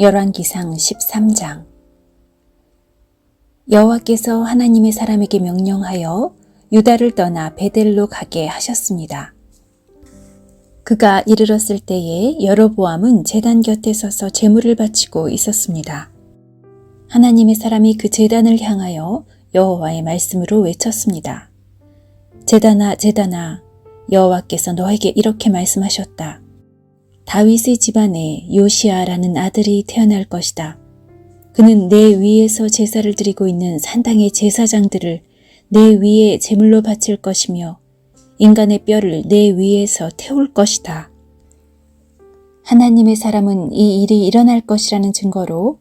열왕기상 13장. 여호와께서 하나님의 사람에게 명령하여 유다를 떠나 베델로 가게 하셨습니다. 그가 이르렀을 때에 여로보암은 제단 곁에 서서 제물을 바치고 있었습니다. 하나님의 사람이 그 제단을 향하여 여호와의 말씀으로 외쳤습니다. 제단아, 제단아, 여호와께서 너에게 이렇게 말씀하셨다. 다윗의 집안에 요시아라는 아들이 태어날 것이다. 그는 내 위에서 제사를 드리고 있는 산당의 제사장들을 내 위에 제물로 바칠 것이며 인간의 뼈를 내 위에서 태울 것이다. 하나님의 사람은 이 일이 일어날 것이라는 증거로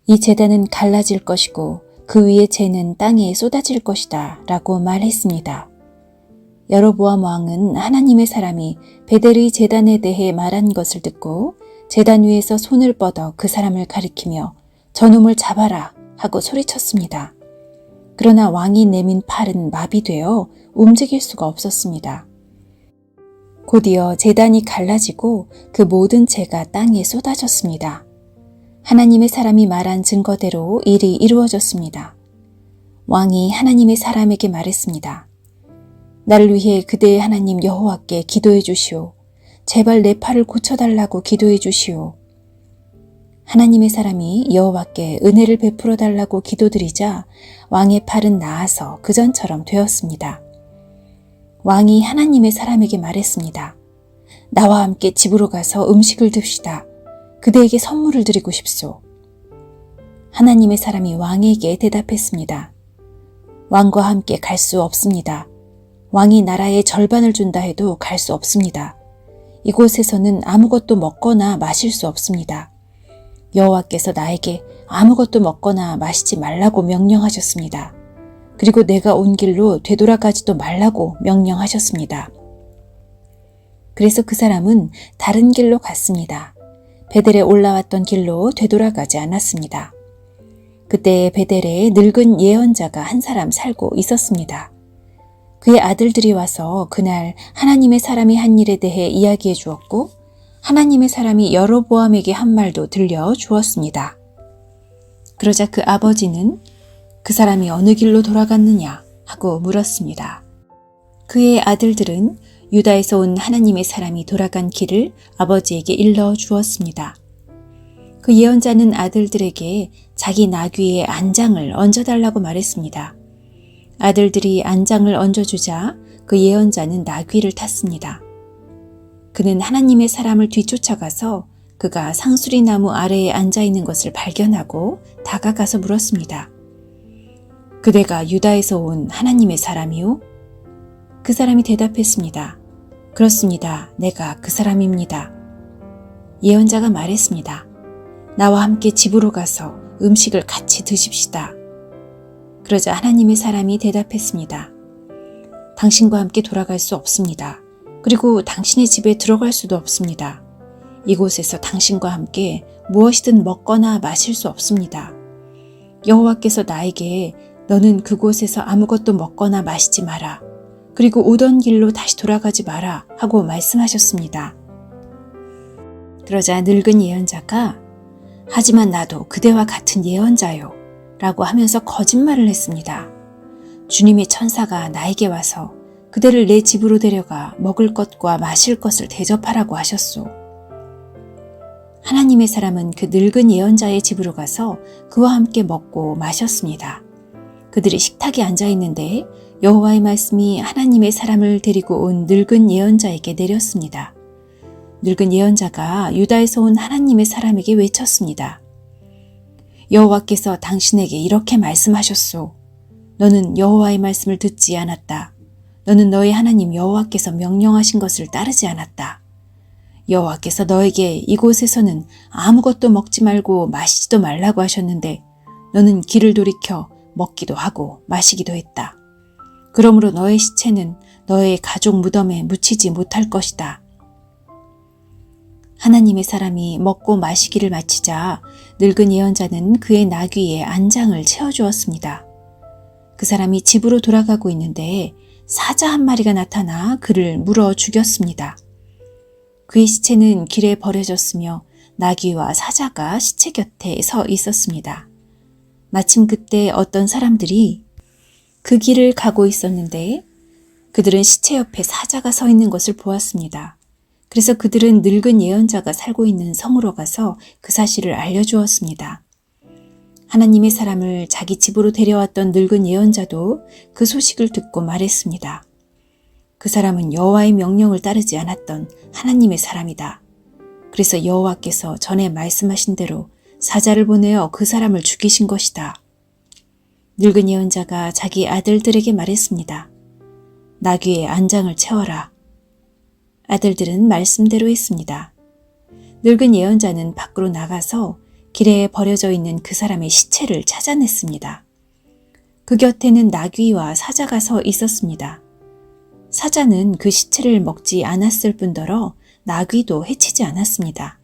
이 제단은 갈라질 것이고 그 위에 재는 땅에 쏟아질 것이다 라고 말했습니다. 여로보암 왕은 하나님의 사람이 베델의 제단에 대해 말한 것을 듣고 제단 위에서 손을 뻗어 그 사람을 가리키며 저놈을 잡아라 하고 소리쳤습니다. 그러나 왕이 내민 팔은 마비되어 움직일 수가 없었습니다. 곧이어 제단이 갈라지고 그 모든 재가 땅에 쏟아졌습니다. 하나님의 사람이 말한 증거대로 일이 이루어졌습니다. 왕이 하나님의 사람에게 말했습니다. 나를 위해 그대의 하나님 여호와께 기도해 주시오. 제발 내 팔을 고쳐달라고 기도해 주시오. 하나님의 사람이 여호와께 은혜를 베풀어 달라고 기도드리자 왕의 팔은 나아서 그전처럼 되었습니다. 왕이 하나님의 사람에게 말했습니다. 나와 함께 집으로 가서 음식을 듭시다. 그대에게 선물을 드리고 싶소. 하나님의 사람이 왕에게 대답했습니다. 왕과 함께 갈 수 없습니다. 왕이 나라의 절반을 준다 해도 갈 수 없습니다. 이곳에서는 아무것도 먹거나 마실 수 없습니다. 여호와께서 나에게 아무것도 먹거나 마시지 말라고 명령하셨습니다. 그리고 내가 온 길로 되돌아가지도 말라고 명령하셨습니다. 그래서 그 사람은 다른 길로 갔습니다. 베델에 올라왔던 길로 되돌아가지 않았습니다. 그때 베델에 늙은 예언자가 한 사람 살고 있었습니다. 그의 아들들이 와서 그날 하나님의 사람이 한 일에 대해 이야기해 주었고 하나님의 사람이 여로보암에게 한 말도 들려 주었습니다. 그러자 그 아버지는 그 사람이 어느 길로 돌아갔느냐 하고 물었습니다. 그의 아들들은 유다에서 온 하나님의 사람이 돌아간 길을 아버지에게 일러 주었습니다. 그 예언자는 아들들에게 자기 나귀의 안장을 얹어달라고 말했습니다. 아들들이 안장을 얹어주자 그 예언자는 나귀를 탔습니다. 그는 하나님의 사람을 뒤쫓아가서 그가 상수리 나무 아래에 앉아있는 것을 발견하고 다가가서 물었습니다. 그대가 유다에서 온 하나님의 사람이요? 그 사람이 대답했습니다. 그렇습니다. 내가 그 사람입니다. 예언자가 말했습니다. 나와 함께 집으로 가서 음식을 같이 드십시다. 그러자 하나님의 사람이 대답했습니다. 당신과 함께 돌아갈 수 없습니다. 그리고 당신의 집에 들어갈 수도 없습니다. 이곳에서 당신과 함께 무엇이든 먹거나 마실 수 없습니다. 여호와께서 나에게 너는 그곳에서 아무것도 먹거나 마시지 마라. 그리고 오던 길로 다시 돌아가지 마라 하고 말씀하셨습니다. 그러자 늙은 예언자가 하지만 나도 그대와 같은 예언자요 라고 하면서 거짓말을 했습니다. 주님의 천사가 나에게 와서 그대를 내 집으로 데려가 먹을 것과 마실 것을 대접하라고 하셨소. 하나님의 사람은 그 늙은 예언자의 집으로 가서 그와 함께 먹고 마셨습니다. 그들이 식탁에 앉아 있는데 여호와의 말씀이 하나님의 사람을 데리고 온 늙은 예언자에게 내렸습니다. 늙은 예언자가 유다에서 온 하나님의 사람에게 외쳤습니다. 여호와께서 당신에게 이렇게 말씀하셨소. 너는 여호와의 말씀을 듣지 않았다. 너는 너의 하나님 여호와께서 명령하신 것을 따르지 않았다. 여호와께서 너에게 이곳에서는 아무것도 먹지 말고 마시지도 말라고 하셨는데 너는 길을 돌이켜 먹기도 하고 마시기도 했다. 그러므로 너의 시체는 너의 가족 무덤에 묻히지 못할 것이다. 하나님의 사람이 먹고 마시기를 마치자 늙은 예언자는 그의 나귀의 안장을 채워주었습니다. 그 사람이 집으로 돌아가고 있는데 사자 한 마리가 나타나 그를 물어 죽였습니다. 그의 시체는 길에 버려졌으며 나귀와 사자가 시체 곁에 서 있었습니다. 마침 그때 어떤 사람들이 그 길을 가고 있었는데 그들은 시체 옆에 사자가 서 있는 것을 보았습니다. 그래서 그들은 늙은 예언자가 살고 있는 성으로 가서 그 사실을 알려주었습니다. 하나님의 사람을 자기 집으로 데려왔던 늙은 예언자도 그 소식을 듣고 말했습니다. 그 사람은 여호와의 명령을 따르지 않았던 하나님의 사람이다. 그래서 여호와께서 전에 말씀하신 대로 사자를 보내어 그 사람을 죽이신 것이다. 늙은 예언자가 자기 아들들에게 말했습니다. 나귀의 안장을 채워라. 아들들은 말씀대로 했습니다. 늙은 예언자는 밖으로 나가서 길에 버려져 있는 그 사람의 시체를 찾아냈습니다. 그 곁에는 나귀와 사자가 서 있었습니다. 사자는 그 시체를 먹지 않았을 뿐더러 나귀도 해치지 않았습니다.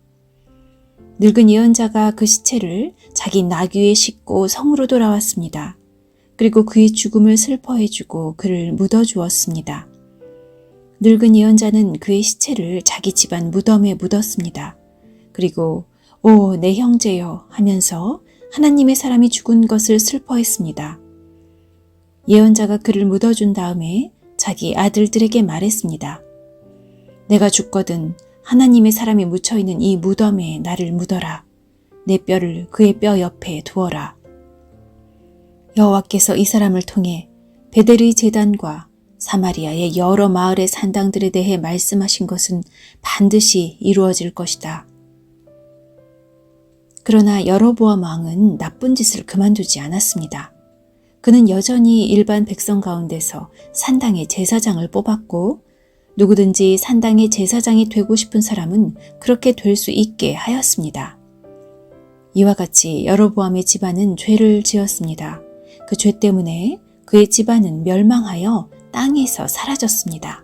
늙은 예언자가 그 시체를 자기 나귀에 싣고 성으로 돌아왔습니다. 그리고 그의 죽음을 슬퍼해주고 그를 묻어주었습니다. 늙은 예언자는 그의 시체를 자기 집안 무덤에 묻었습니다. 그리고 오, 내 형제여 하면서 하나님의 사람이 죽은 것을 슬퍼했습니다. 예언자가 그를 묻어준 다음에 자기 아들들에게 말했습니다. 내가 죽거든 하나님의 사람이 묻혀있는 이 무덤에 나를 묻어라. 내 뼈를 그의 뼈 옆에 두어라. 여호와께서 이 사람을 통해 베델의 제단과 사마리아의 여러 마을의 산당들에 대해 말씀하신 것은 반드시 이루어질 것이다. 그러나 여로보암 왕은 나쁜 짓을 그만두지 않았습니다. 그는 여전히 일반 백성 가운데서 산당의 제사장을 뽑았고 누구든지 산당의 제사장이 되고 싶은 사람은 그렇게 될 수 있게 하였습니다. 이와 같이 여로보암의 집안은 죄를 지었습니다. 그 죄 때문에 그의 집안은 멸망하여 땅에서 사라졌습니다.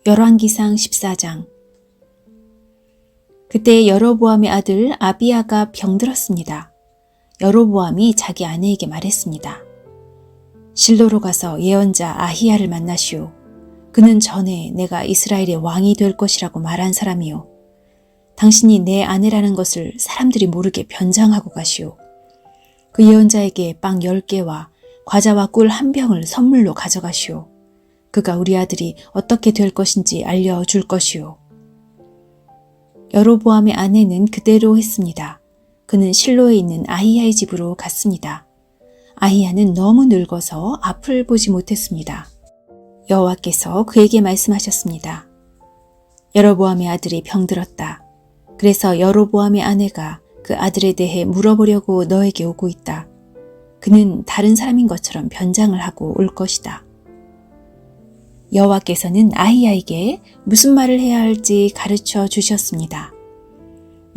열왕기상 14장. 그때 여로보암의 아들 아비야가 병들었습니다. 여로보암이 자기 아내에게 말했습니다. 실로로 가서 예언자 아히야를 만나시오. 그는 전에 내가 이스라엘의 왕이 될 것이라고 말한 사람이요. 당신이 내 아내라는 것을 사람들이 모르게 변장하고 가시오. 그 예언자에게 빵 10개와 과자와 꿀 1병을 선물로 가져가시오. 그가 우리 아들이 어떻게 될 것인지 알려줄 것이오. 여로보암의 아내는 그대로 했습니다. 그는 실로에 있는 아히야의 집으로 갔습니다. 아히야는 너무 늙어서 앞을 보지 못했습니다. 여호와께서 그에게 말씀하셨습니다. 여로보암의 아들이 병들었다. 그래서 여로보암의 아내가 그 아들에 대해 물어보려고 너에게 오고 있다. 그는 다른 사람인 것처럼 변장을 하고 올 것이다. 여호와께서는 아히야에게 무슨 말을 해야 할지 가르쳐 주셨습니다.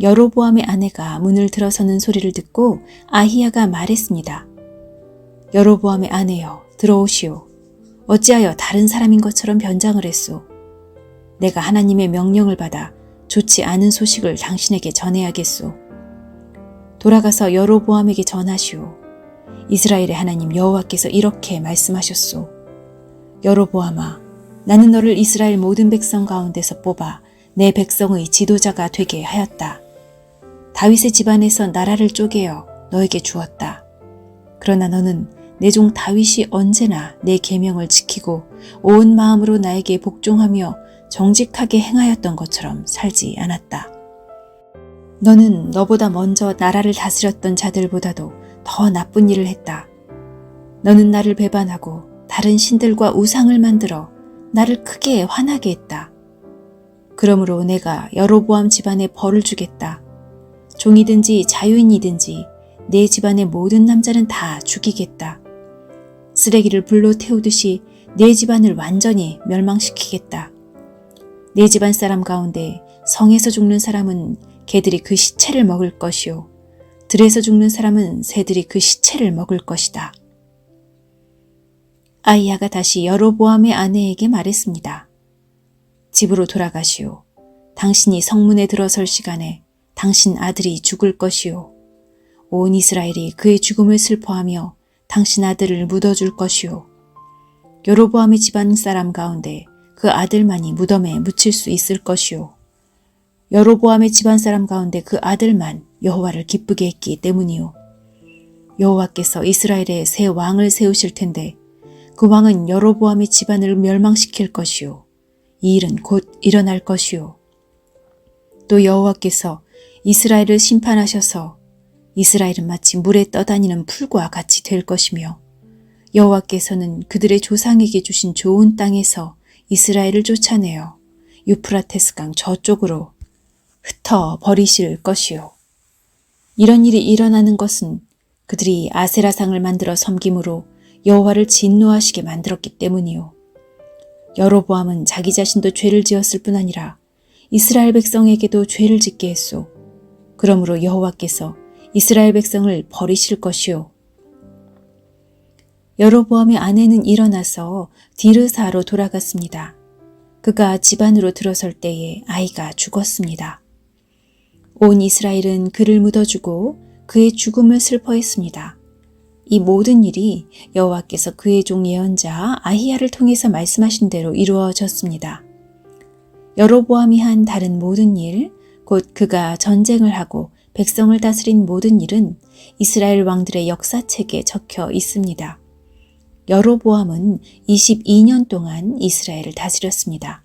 여로보암의 아내가 문을 들어서는 소리를 듣고 아히야가 말했습니다. 여로보암의 아내여, 들어오시오. 어찌하여 다른 사람인 것처럼 변장을 했소? 내가 하나님의 명령을 받아 좋지 않은 소식을 당신에게 전해야겠소. 돌아가서 여로보암에게 전하시오. 이스라엘의 하나님 여호와께서 이렇게 말씀하셨소. 여로보암아, 나는 너를 이스라엘 모든 백성 가운데서 뽑아 내 백성의 지도자가 되게 하였다. 다윗의 집안에서 나라를 쪼개어 너에게 주었다. 그러나 너는 내 종 다윗이 언제나 내 계명을 지키고 온 마음으로 나에게 복종하며 정직하게 행하였던 것처럼 살지 않았다. 너는 너보다 먼저 나라를 다스렸던 자들보다도 더 나쁜 일을 했다. 너는 나를 배반하고 다른 신들과 우상을 만들어 나를 크게 화나게 했다. 그러므로 내가 여로보암 집안에 벌을 주겠다. 종이든지 자유인이든지 내 집안의 모든 남자는 다 죽이겠다. 쓰레기를 불로 태우듯이 내 집안을 완전히 멸망시키겠다. 내 집안 사람 가운데 성에서 죽는 사람은 개들이 그 시체를 먹을 것이요. 들에서 죽는 사람은 새들이 그 시체를 먹을 것이다. 아히야가 다시 여로보암의 아내에게 말했습니다. 집으로 돌아가시오. 당신이 성문에 들어설 시간에 당신 아들이 죽을 것이요. 온 이스라엘이 그의 죽음을 슬퍼하며 당신 아들을 묻어줄 것이요. 여로보암의 집안 사람 가운데 그 아들만이 무덤에 묻힐 수 있을 것이요. 여로보암의 집안 사람 가운데 그 아들만 여호와를 기쁘게 했기 때문이요. 여호와께서 이스라엘에 새 왕을 세우실 텐데 그 왕은 여로보암의 집안을 멸망시킬 것이요. 이 일은 곧 일어날 것이요. 또 여호와께서 이스라엘을 심판하셔서 이스라엘은 마치 물에 떠다니는 풀과 같이 될 것이며 여호와께서는 그들의 조상에게 주신 좋은 땅에서 이스라엘을 쫓아내어 유프라테스 강 저쪽으로 흩어 버리실 것이요. 이런 일이 일어나는 것은 그들이 아세라상을 만들어 섬김으로 여호와를 진노하시게 만들었기 때문이요. 여로보암은 자기 자신도 죄를 지었을 뿐 아니라 이스라엘 백성에게도 죄를 짓게 했소. 그러므로 여호와께서 이스라엘 백성을 버리실 것이요. 여로보암의 아내는 일어나서 디르사로 돌아갔습니다. 그가 집안으로 들어설 때에 아이가 죽었습니다. 온 이스라엘은 그를 묻어주고 그의 죽음을 슬퍼했습니다. 이 모든 일이 여호와께서 그의 종 예언자 아히야를 통해서 말씀하신 대로 이루어졌습니다. 여로보암이 한 다른 모든 일, 곧 그가 전쟁을 하고 백성을 다스린 모든 일은 이스라엘 왕들의 역사책에 적혀 있습니다. 여로보암은 22년 동안 이스라엘을 다스렸습니다.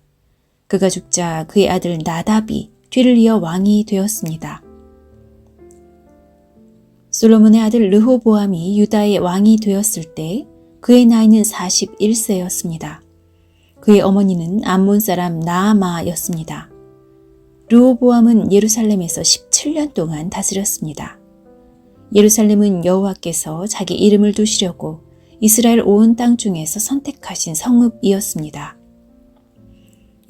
그가 죽자 그의 아들 나답이 뒤를 이어 왕이 되었습니다. 솔로몬의 아들 르호보암이 유다의 왕이 되었을 때 그의 나이는 41세였습니다. 그의 어머니는 암몬 사람 나아마였습니다. 르호보암은 예루살렘에서 17년 동안 다스렸습니다. 예루살렘은 여호와께서 자기 이름을 두시려고 이스라엘 온 땅 중에서 선택하신 성읍이었습니다.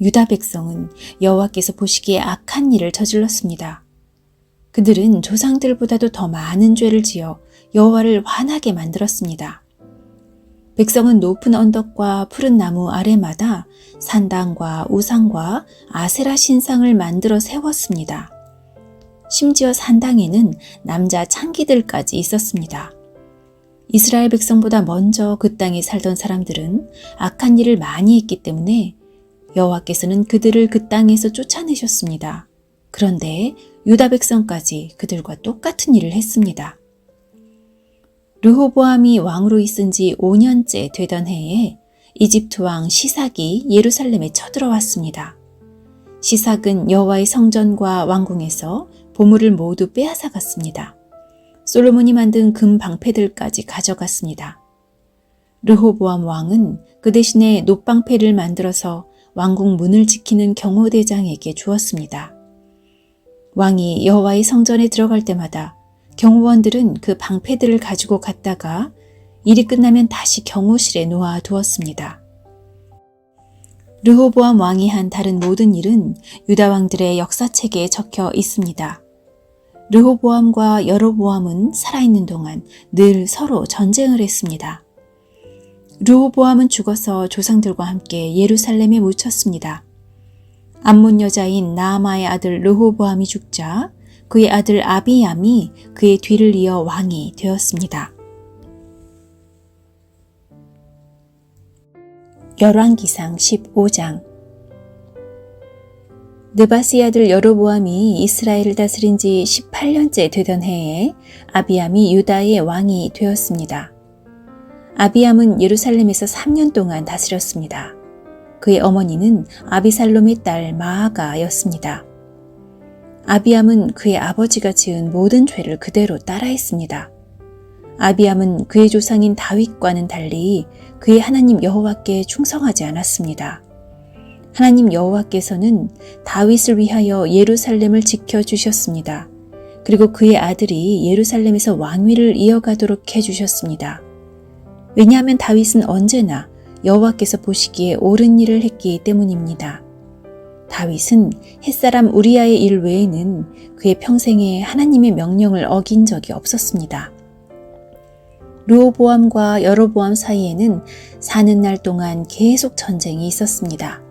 유다 백성은 여호와께서 보시기에 악한 일을 저질렀습니다. 그들은 조상들보다도 더 많은 죄를 지어 여호와를 화나게 만들었습니다. 백성은 높은 언덕과 푸른 나무 아래마다 산당과 우상과 아세라 신상을 만들어 세웠습니다. 심지어 산당에는 남자 창기들까지 있었습니다. 이스라엘 백성보다 먼저 그 땅에 살던 사람들은 악한 일을 많이 했기 때문에 여호와께서는 그들을 그 땅에서 쫓아내셨습니다. 그런데 유다 백성까지 그들과 똑같은 일을 했습니다. 르호보암이 왕으로 있은 지 5년째 되던 해에 이집트 왕 시삭이 예루살렘에 쳐들어왔습니다. 시삭은 여호와의 성전과 왕궁에서 보물을 모두 빼앗아 갔습니다. 솔로몬이 만든 금 방패들까지 가져갔습니다. 르호보암 왕은 그 대신에 놋방패를 만들어서 왕궁 문을 지키는 경호대장에게 주었습니다. 왕이 여호와의 성전에 들어갈 때마다 경호원들은 그 방패들을 가지고 갔다가 일이 끝나면 다시 경호실에 놓아 두었습니다. 르호보암 왕이 한 다른 모든 일은 유다 왕들의 역사책에 적혀 있습니다. 르호보암과 여로보암은 살아있는 동안 늘 서로 전쟁을 했습니다. 르호보암은 죽어서 조상들과 함께 예루살렘에 묻혔습니다. 암몬 여자인 나아마의 아들 르호보암이 죽자 그의 아들 아비암이 그의 뒤를 이어 왕이 되었습니다. 열왕기상 15장. 느바스의 아들 여로보암이 이스라엘을 다스린 지 18년째 되던 해에 아비암이 유다의 왕이 되었습니다. 아비암은 예루살렘에서 3년 동안 다스렸습니다. 그의 어머니는 아비살롬의 딸 마아가였습니다. 아비암은 그의 아버지가 지은 모든 죄를 그대로 따라했습니다. 아비암은 그의 조상인 다윗과는 달리 그의 하나님 여호와께 충성하지 않았습니다. 하나님 여호와께서는 다윗을 위하여 예루살렘을 지켜주셨습니다. 그리고 그의 아들이 예루살렘에서 왕위를 이어가도록 해주셨습니다. 왜냐하면 다윗은 언제나 여호와께서 보시기에 옳은 일을 했기 때문입니다. 다윗은 햇사람 우리아의 일 외에는 그의 평생에 하나님의 명령을 어긴 적이 없었습니다. 르호보암과 여로보암 사이에는 사는 날 동안 계속 전쟁이 있었습니다.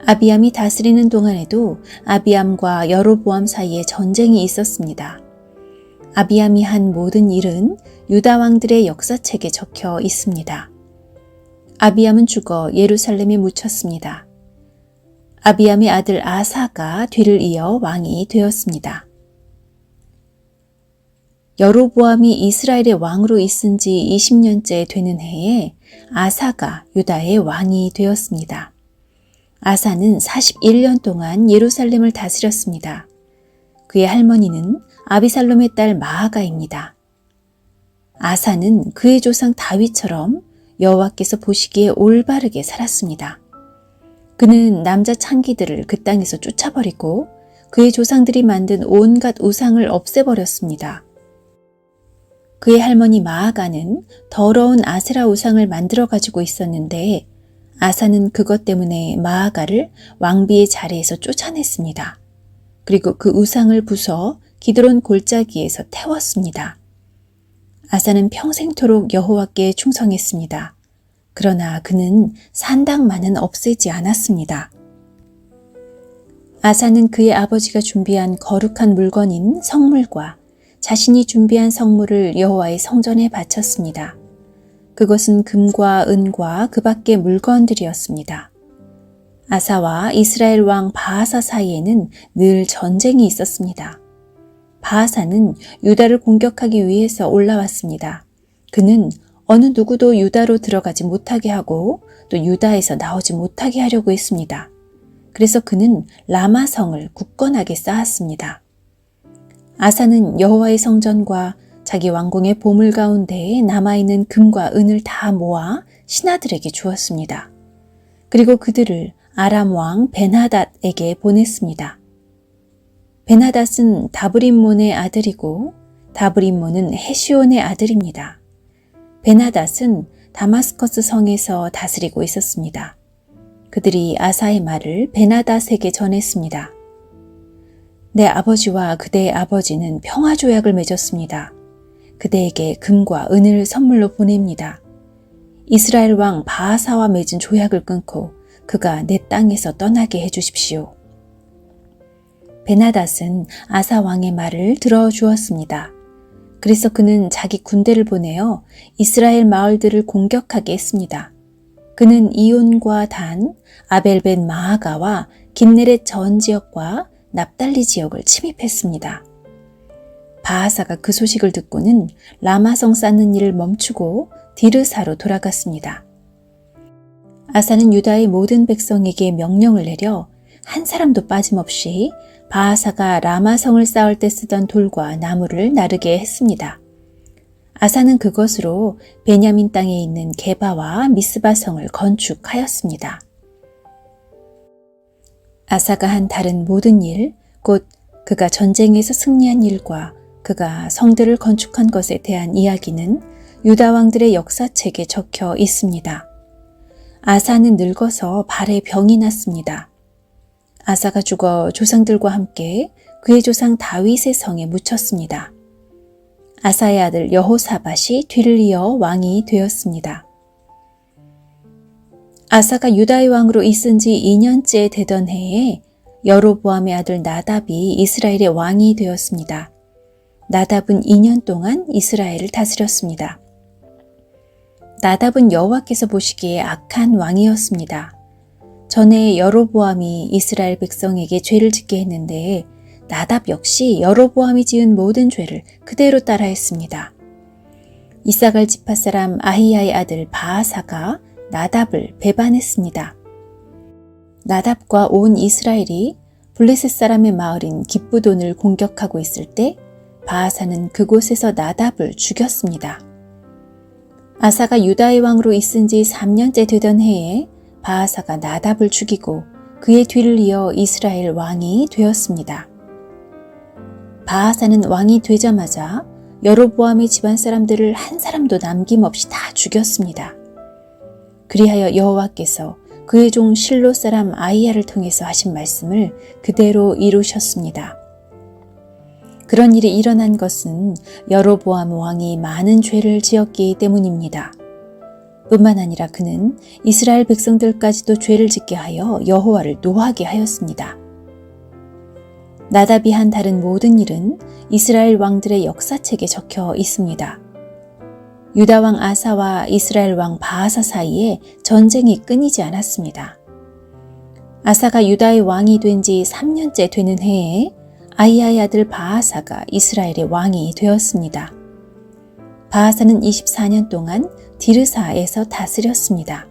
아비암이 다스리는 동안에도 아비암과 여로보암 사이에 전쟁이 있었습니다. 아비암이 한 모든 일은 유다 왕들의 역사책에 적혀 있습니다. 아비암은 죽어 예루살렘에 묻혔습니다. 아비암의 아들 아사가 뒤를 이어 왕이 되었습니다. 여로보암이 이스라엘의 왕으로 있은 지 20년째 되는 해에 아사가 유다의 왕이 되었습니다. 아사는 41년 동안 예루살렘을 다스렸습니다. 그의 할머니는 아비살롬의 딸 마아가입니다. 아사는 그의 조상 다윗처럼 여호와께서 보시기에 올바르게 살았습니다. 그는 남자 창기들을 그 땅에서 쫓아버리고 그의 조상들이 만든 온갖 우상을 없애버렸습니다. 그의 할머니 마아가는 더러운 아세라 우상을 만들어 가지고 있었는데 아사는 그것 때문에 마아가를 왕비의 자리에서 쫓아냈습니다. 그리고 그 우상을 부숴 기드론 골짜기에서 태웠습니다. 아사는 평생토록 여호와께 충성했습니다. 그러나 그는 산당만은 없애지 않았습니다. 아사는 그의 아버지가 준비한 거룩한 물건인 성물과 자신이 준비한 성물을 여호와의 성전에 바쳤습니다. 그것은 금과 은과 그 밖의 물건들이었습니다. 아사와 이스라엘 왕 바하사 사이에는 늘 전쟁이 있었습니다. 바하사는 유다를 공격하기 위해서 올라왔습니다. 그는 어느 누구도 유다로 들어가지 못하게 하고 또 유다에서 나오지 못하게 하려고 했습니다. 그래서 그는 라마성을 굳건하게 쌓았습니다. 아사는 여호와의 성전과 자기 왕궁의 보물 가운데에 남아있는 금과 은을 다 모아 신하들에게 주었습니다. 그리고 그들을 아람 왕 벤하닷에게 보냈습니다. 벤하닷은 다브림몬의 아들이고 다브림몬은 헤시온의 아들입니다. 벤하닷은 다마스커스 성에서 다스리고 있었습니다. 그들이 아사의 말을 벤하닷에게 전했습니다. 내 아버지와 그대의 아버지는 평화조약을 맺었습니다. 그대에게 금과 은을 선물로 보냅니다. 이스라엘 왕 바하사와 맺은 조약을 끊고 그가 내 땅에서 떠나게 해주십시오. 벤하닷은 아사 왕의 말을 들어주었습니다. 그래서 그는 자기 군대를 보내어 이스라엘 마을들을 공격하게 했습니다. 그는 이온과 단, 아벨벳 마아가와 긴네렛 전 지역과 납달리 지역을 침입했습니다. 바하사가 그 소식을 듣고는 라마성 쌓는 일을 멈추고 디르사로 돌아갔습니다. 아사는 유다의 모든 백성에게 명령을 내려 한 사람도 빠짐없이 바하사가 라마성을 쌓을 때 쓰던 돌과 나무를 나르게 했습니다. 아사는 그것으로 베냐민 땅에 있는 게바와 미스바 성을 건축하였습니다. 아사가 한 다른 모든 일, 곧 그가 전쟁에서 승리한 일과 그가 성들을 건축한 것에 대한 이야기는 유다 왕들의 역사책에 적혀 있습니다. 아사는 늙어서 발에 병이 났습니다. 아사가 죽어 조상들과 함께 그의 조상 다윗의 성에 묻혔습니다. 아사의 아들 여호사밧이 뒤를 이어 왕이 되었습니다. 아사가 유다의 왕으로 있은 지 2년째 되던 해에 여로보암의 아들 나답이 이스라엘의 왕이 되었습니다. 나답은 2년 동안 이스라엘을 다스렸습니다. 나답은 여호와께서 보시기에 악한 왕이었습니다. 전에 여로보암이 이스라엘 백성에게 죄를 짓게 했는데 나답 역시 여로보암이 지은 모든 죄를 그대로 따라했습니다. 이사갈 지파 사람 아히야의 아들 바하사가 나답을 배반했습니다. 나답과 온 이스라엘이 블레셋 사람의 마을인 기브돈을 공격하고 있을 때 바하사는 그곳에서 나답을 죽였습니다. 아사가 유다의 왕으로 있은 지 3년째 되던 해에 바하사가 나답을 죽이고 그의 뒤를 이어 이스라엘 왕이 되었습니다. 바하사는 왕이 되자마자 여로보암의 집안 사람들을 한 사람도 남김없이 다 죽였습니다. 그리하여 여호와께서 그의 종 실로 사람 아히야를 통해서 하신 말씀을 그대로 이루셨습니다. 그런 일이 일어난 것은 여로보암 왕이 많은 죄를 지었기 때문입니다. 뿐만 아니라 그는 이스라엘 백성들까지도 죄를 짓게 하여 여호와를 노하게 하였습니다. 나답이 한 다른 모든 일은 이스라엘 왕들의 역사책에 적혀 있습니다. 유다 왕 아사와 이스라엘 왕 바하사 사이에 전쟁이 끊이지 않았습니다. 아사가 유다의 왕이 된 지 3년째 되는 해에 아히야의 아들 바아사가 이스라엘의 왕이 되었습니다. 바아사는 24년 동안 디르사에서 다스렸습니다.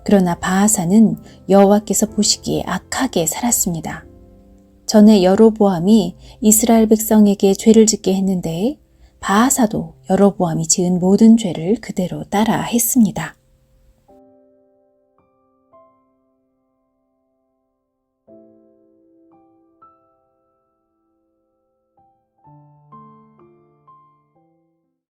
그러나 바아사는 여호와께서 보시기에 악하게 살았습니다. 전에 여로보암이 이스라엘 백성에게 죄를 짓게 했는데 바아사도 여로보암이 지은 모든 죄를 그대로 따라 했습니다.